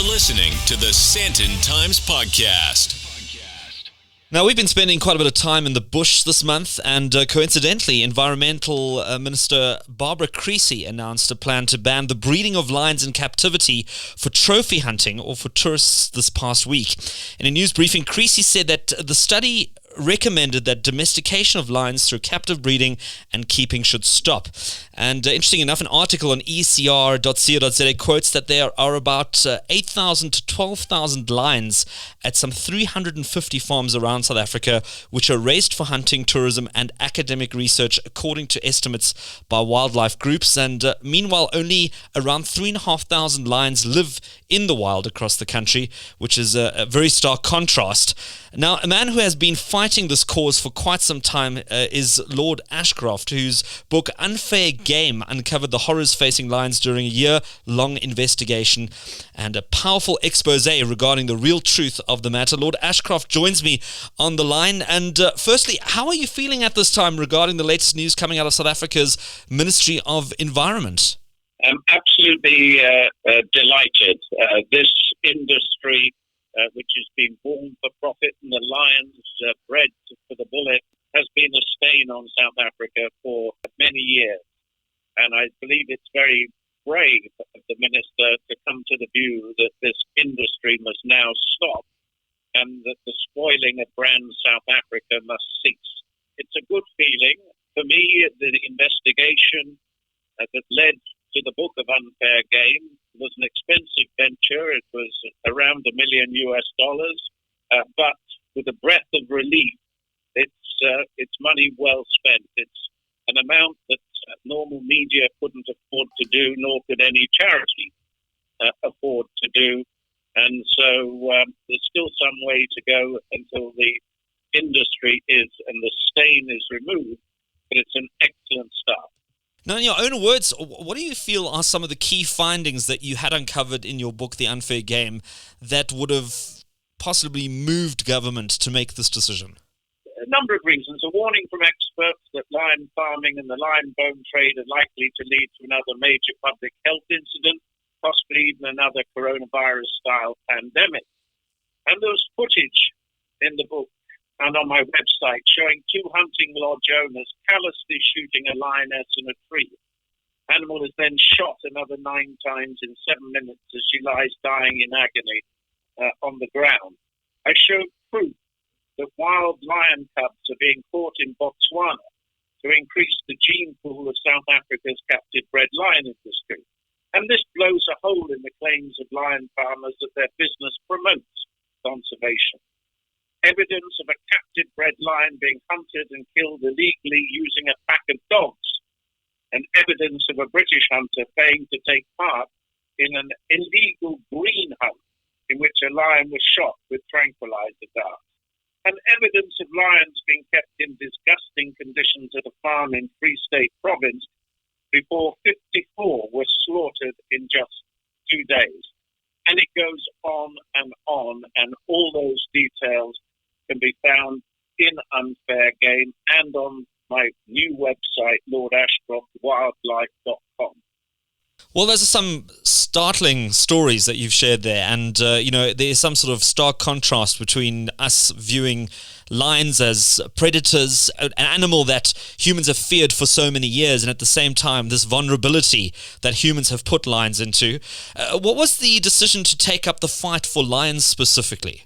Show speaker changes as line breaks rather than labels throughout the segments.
You're listening to the Sandton Times Podcast.
Now, we've been spending quite a bit of time in the bush this month, and coincidentally, Environmental Minister Barbara Creecy announced a plan to ban the breeding of lions in captivity for trophy hunting or for tourists this past week. In a news briefing, Creecy said that the study recommended that domestication of lions through captive breeding and keeping should stop. And interesting enough, an article on ecr.co.za quotes that there are about 8,000 to 12,000 lions at some 350 farms around South Africa, which are raised for hunting, tourism and academic research, according to estimates by wildlife groups. And meanwhile, only around 3,500 lions live in the wild across the country, which is a very stark contrast. Now, a man who has been fighting this cause for quite some time is Lord Ashcroft, whose book Unfair Game uncovered the horrors facing lions during a year-long investigation and a powerful expose regarding the real truth of the matter. Lord Ashcroft joins me on the line. And firstly, how are you feeling at this time regarding the latest news coming out of South Africa's Ministry of Environment?
I'm absolutely delighted. This industry, which has been born for profit and the lions bred for the bullet, has been a stain on South Africa for many years. And I believe it's very brave of the minister to come to the view that this industry must now stop and that the spoiling of brand South Africa must cease. It's a good feeling. For me, the investigation that led to the book of Unfair Game was an expensive venture. It was around $1 million, but with a breath of relief, it's money well spent. It's an amount that normal media couldn't afford to do, nor could any charity afford to do. And so there's still some way to go until the industry and the stain is removed, but it's an excellent start.
Now, in your own words, what do you feel are some of the key findings that you had uncovered in your book, The Unfair Game, that would have possibly moved government to make this decision?
A number of reasons. A warning from experts that lion farming and the lion bone trade are likely to lead to another major public health incident, possibly even another coronavirus-style pandemic. And there was footage in the book and on my website showing two hunting lodge owners callously shooting a lioness in a tree. Animal is then shot another 9 times in 7 minutes as she lies dying in agony on the ground. I showed proof that wild lion cubs are being caught in Botswana to increase the gene pool of South Africa's captive bred lion industry. And this blows a hole in the claims of lion farmers that their business promotes conservation. Evidence of a captive bred lion being hunted and killed illegally using a pack of dogs, and evidence of a British hunter paying to take part in an illegal green hunt in which a lion was shot with tranquilizer darts, and evidence of lions being kept in disgusting conditions at a farm in Free State Province before 54 were slaughtered in just 2 days. And it goes on, and all those details can be found in Unfair Game and on my new website, lordashcroftwildlife.com.
Well, those are some startling stories that you've shared there. And, there's some sort of stark contrast between us viewing lions as predators, an animal that humans have feared for so many years, and at the same time, this vulnerability that humans have put lions into. What was the decision to take up the fight for lions specifically?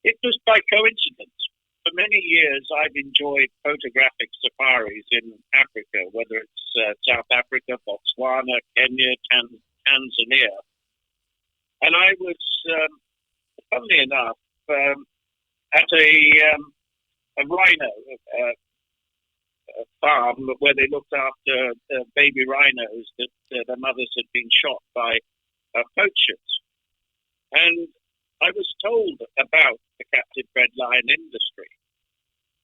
It was by coincidence. For many years, I've enjoyed photographic safaris in Africa, whether it's South Africa, Botswana, Kenya, Tanzania. And I was, funnily enough, at a rhino farm where they looked after baby rhinos that their mothers had been shot by poachers. And I was told about the captive bred lion industry.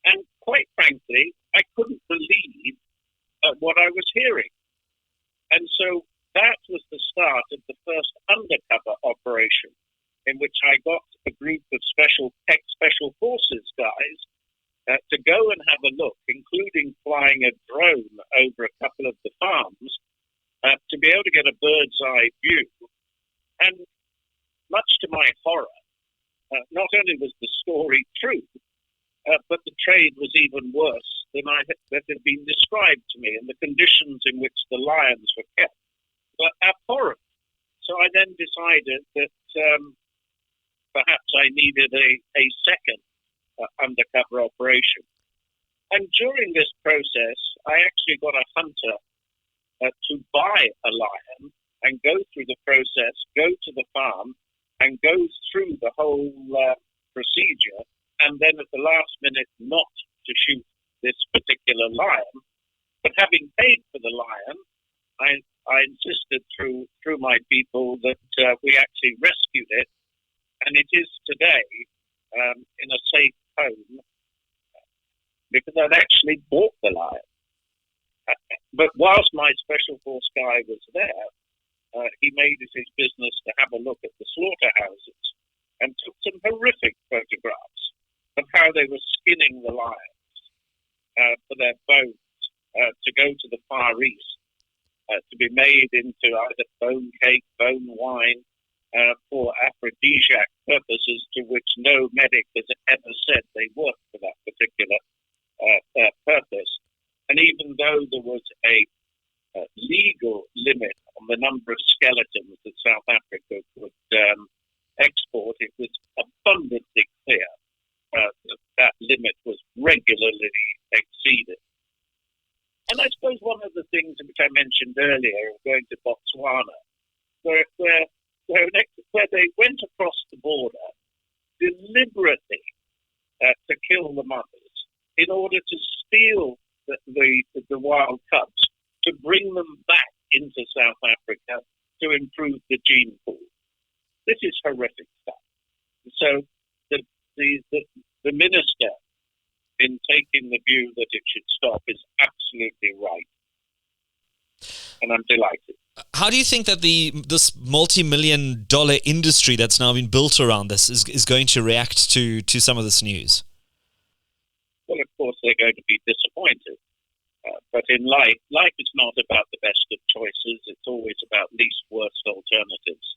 And quite frankly, I couldn't believe what I was hearing. And so that was the start of the first undercover operation in which I got a group of special forces guys to go and have a look, including flying a drone over a couple of the farms to be able to get a bird's eye view. And my horror, not only was the story true, but the trade was even worse than that had been described to me, and the conditions in which the lions were kept were abhorrent. So I then decided that perhaps I needed a second undercover operation. And during this process, I actually got a hunter to buy a lion and go through the process, go to the farm, and go through the whole procedure, and then at the last minute not to shoot this particular lion. But having paid for the lion, I insisted through my people that we actually rescued it, and it is today in a safe home because I'd actually bought the lion. But whilst my special force guy was there, he made it his business to have a look at the slaughterhouses and took some horrific photographs of how they were skinning the lions for their bones to go to the Far East, to be made into either bone cake, bone wine, for aphrodisiac purposes to which no medic has ever said they work for that particular purpose. And even though there was a legal limit on the number of skeletons that South Africa could export, it was abundantly clear that limit was regularly exceeded. And I suppose one of the things which I mentioned earlier of going to Botswana, where they went across the border deliberately to kill the mothers in order to steal the wild cubs, to bring them back into South Africa to improve the gene pool. This is horrific stuff. So the minister, in taking the view that it should stop, is absolutely right. And I'm delighted.
How do you think that this multi-million-dollar industry that's now been built around this is going to react to some of this news?
Well, of course, they're going to be disappointed. But in life is not about the best of choices. It's always about least worst alternatives.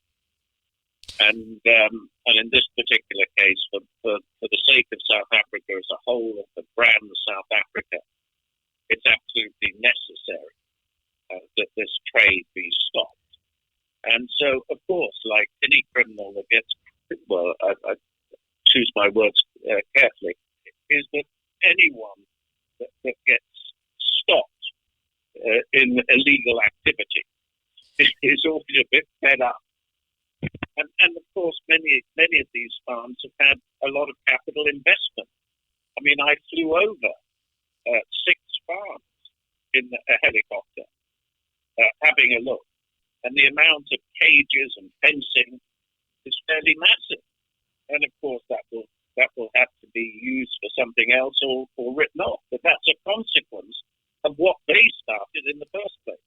And in this particular case, for the sake of South Africa as a whole and the brand South Africa, it's absolutely necessary that this trade be stopped. And so, of course, like any criminal that gets, well, I choose my words carefully, is that anyone that gets stopped in illegal activity is always a bit fed up. And of course, many of these farms have had a lot of capital investment. I mean, I flew over 6 farms in a helicopter, having a look, and the amount of cages and fencing is fairly massive. And of course, that will have to be used for something else or written off. But that's a consequence of what they started in the first place.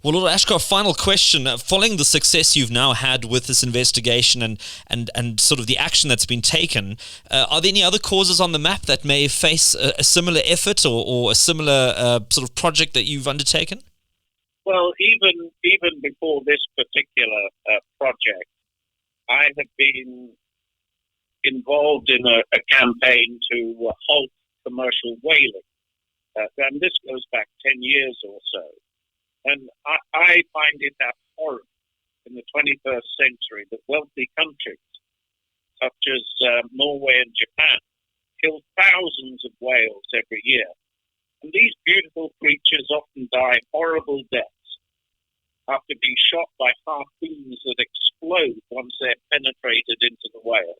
Well, Lord Ashcroft, final question. Following the success you've now had with this investigation and sort of the action that's been taken, are there any other causes on the map that may face a similar effort or a similar sort of project that you've undertaken?
Well, even before this particular project, I have been involved in a campaign to halt commercial whaling. And this goes back 10 years or so. And I find it abhorrent in the 21st century that wealthy countries, such as Norway and Japan, kill thousands of whales every year. And these beautiful creatures often die horrible deaths after being shot by harpoons that explode once they're penetrated into the whale.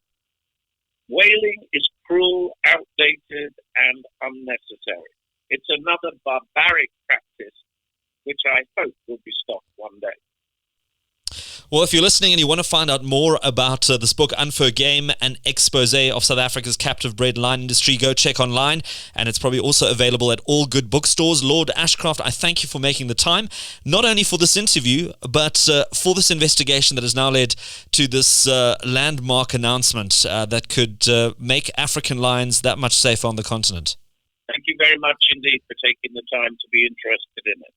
Whaling is cruel, outdated, and unnecessary. It's another barbaric practice which I hope will be stopped one day.
Well, if you're listening and you want to find out more about this book, Unfair Game, an expose of South Africa's captive bred lion industry, go check online, and it's probably also available at all good bookstores. Lord Ashcroft, I thank you for making the time, not only for this interview, but for this investigation that has now led to this landmark announcement that could make African lions that much safer on the continent.
Thank you very much indeed for taking the time to be interested in it.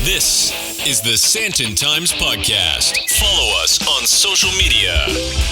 This is the Sandton Times Podcast. Follow us on on social media.